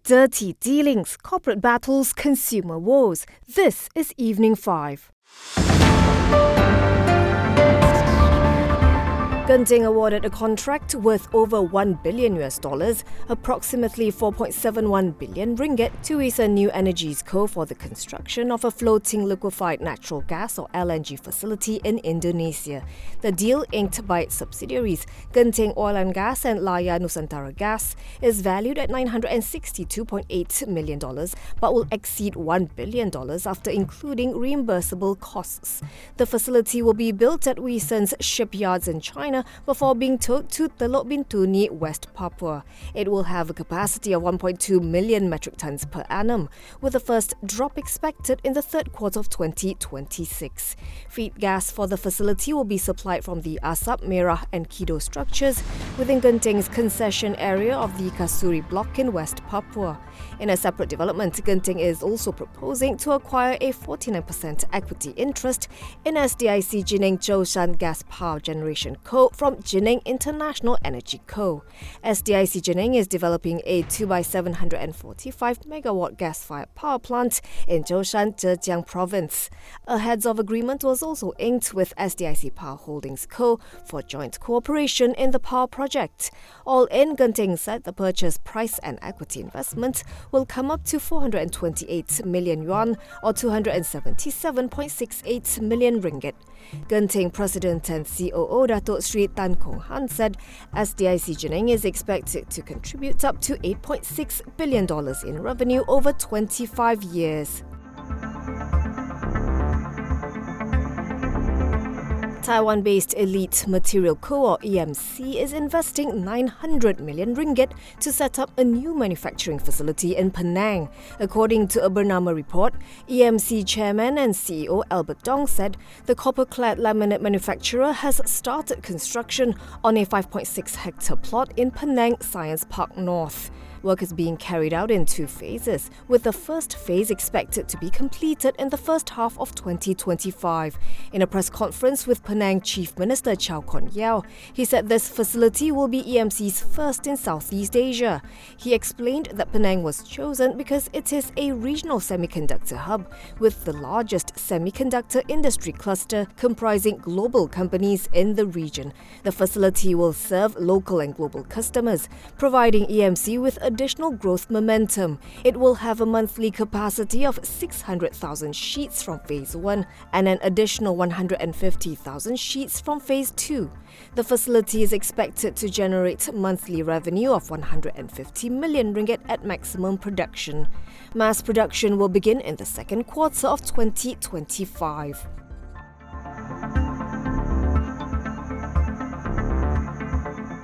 Dirty dealings, corporate battles, consumer woes. This is Evening 5. Genting awarded a contract worth over $1 billion, approximately 4.71 billion ringgit, to Wison New Energies Co. for the construction of a floating liquefied natural gas or LNG facility in Indonesia. The deal, inked by its subsidiaries, Genting Oil and Gas and Layar Nusantara Gas, is valued at $962.8 million, but will exceed $1 billion after including reimbursable costs. The facility will be built at Wison's shipyards in China before being towed to Teluk Bintuni, West Papua. It will have a capacity of 1.2 million metric tons per annum, with the first drop expected in the third quarter of 2026. Feed gas for the facility will be supplied from the Asap, Merah and Kido structures within Genting's concession area of the Kasuri block in West Papua. In a separate development, Genting is also proposing to acquire a 49% equity interest in SDIC Jining Zhoushan Gas Power Generation Co. from Jining International Energy Co. SDIC Jining is developing a 2x745 megawatt gas-fired power plant in Zhoushan, Zhejiang Province. A heads-of agreement was also inked with SDIC Power Holdings Co. for joint cooperation in the power project. All in, Genting said the purchase price and equity investment will come up to 428 million yuan or 277.68 million ringgit. Genting President and COO Datuk Sri Tan Kong Han said SDIC Jining is expected to contribute up to $8.6 billion in revenue over 25 years. Taiwan-based Elite Material Co. or EMC is investing 900 million ringgit to set up a new manufacturing facility in Penang. According to a Bernama report, EMC chairman and CEO Albert Dong said the copper-clad laminate manufacturer has started construction on a 5.6 hectare plot in Penang Science Park North. Work is being carried out in two phases, with the first phase expected to be completed in the first half of 2025. In a press conference with Penang Chief Minister Chow Kon Yeow, he said this facility will be EMC's first in Southeast Asia. He explained that Penang was chosen because it is a regional semiconductor hub with the largest semiconductor industry cluster comprising global companies in the region. The facility will serve local and global customers, providing EMC with additional growth momentum. It will have a monthly capacity of 600,000 sheets from Phase 1 and an additional 150,000 sheets from Phase 2. The facility is expected to generate monthly revenue of 150 million ringgit at maximum production. Mass production will begin in the second quarter of 2025.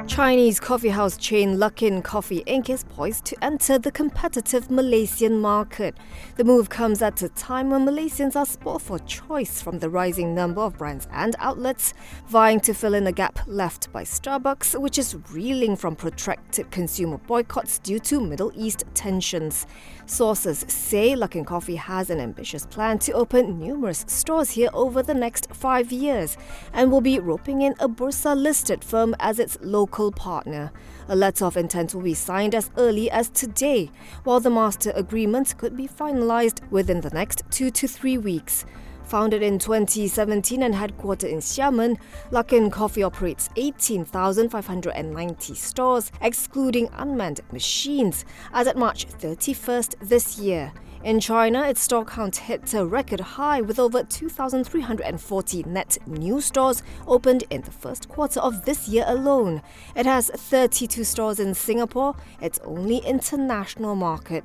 Chinese coffee house chain Luckin Coffee Inc. is poised to enter the competitive Malaysian market. The move comes at a time when Malaysians are spoiled for choice from the rising number of brands and outlets, vying to fill in a gap left by Starbucks, which is reeling from protracted consumer boycotts due to Middle East tensions. Sources say Luckin Coffee has an ambitious plan to open numerous stores here over the next 5 years and will be roping in a Bursa-listed firm as its local partner. A letter of intent will be signed as early as today, while the master agreement could be finalized within the next 2 to 3 weeks. Founded in 2017 and headquartered in Xiamen, Luckin Coffee operates 18,590 stores, excluding unmanned machines, as at March 31st this year. In China, its store count hit a record high with over 2,340 net new stores opened in the first quarter of this year alone. It has 32 stores in Singapore, its only international market.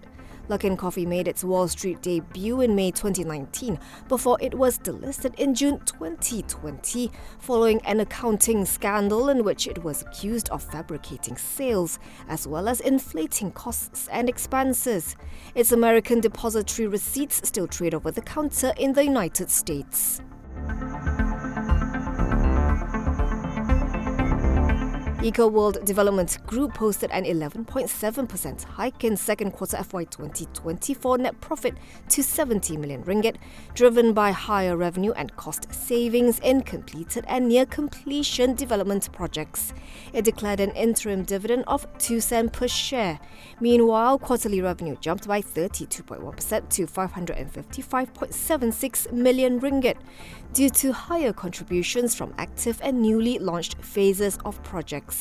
Luckin Coffee made its Wall Street debut in May 2019 before it was delisted in June 2020 following an accounting scandal in which it was accused of fabricating sales as well as inflating costs and expenses. Its American depository receipts still trade over the counter in the United States. EcoWorld Development Group posted an 11.7% hike in second quarter FY 2024 net profit to 70 million ringgit, driven by higher revenue and cost savings in completed and near completion development projects. It declared an interim dividend of 2 cents per share. Meanwhile, quarterly revenue jumped by 32.1% to 555.76 million ringgit due to higher contributions from active and newly launched phases of projects.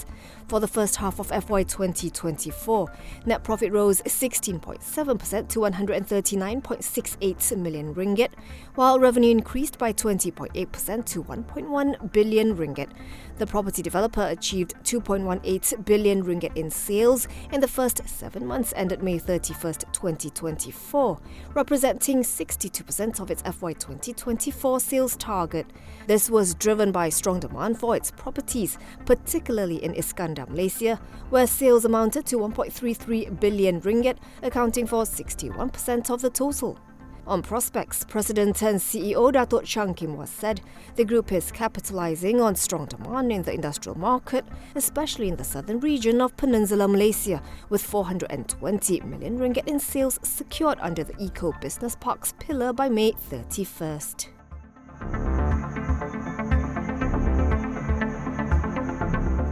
For the first half of FY 2024, net profit rose 16.7% to 139.68 million ringgit, while revenue increased by 20.8% to 1.1 billion ringgit. The property developer achieved 2.18 billion ringgit in sales in the first 7 months ended May 31st, 2024, representing 62% of its FY 2024 sales target. This was driven by strong demand for its properties, particularly in Iskandar, Malaysia, where sales amounted to 1.33 billion ringgit, accounting for 61% of the total. On prospects, President and CEO Datuk Chang Kim Was said the group is capitalising on strong demand in the industrial market, especially in the southern region of Peninsular Malaysia, with 420 million ringgit in sales secured under the Eco Business Parks pillar by May 31st.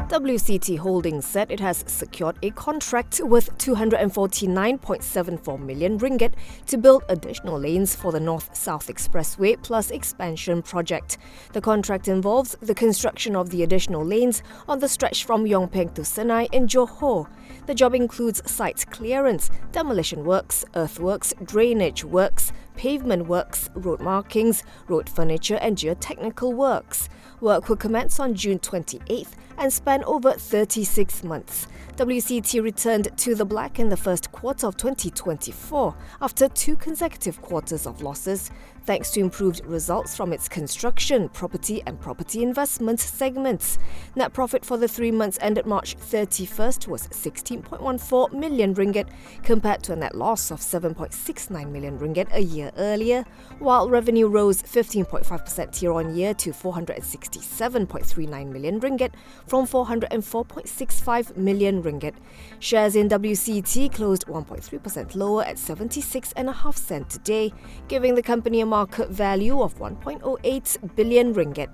WCT Holdings said it has secured a contract with 249.74 million ringgit to build additional lanes for the North-South Expressway Plus expansion project. The contract involves the construction of the additional lanes on the stretch from Yong Peng to Senai in Johor. The job includes site clearance, demolition works, earthworks, drainage works, pavement works, road markings, road furniture and geotechnical works. Work will commence on June 28th and span over 36 months. WCT returned to the black in the first quarter of 2024 after 2 consecutive quarters of losses, thanks to improved results from its construction, property and property investment segments. Net profit for the 3 months ended March 31st was 16.14 million ringgit compared to a net loss of 7.69 million ringgit a year earlier, while revenue rose 15.5% year-on-year to 467.39 million ringgit from 404.65 million ringgit. Shares in WCT closed 1.3% lower at 76.5 cents today, giving the company a market value of 1.08 billion ringgit.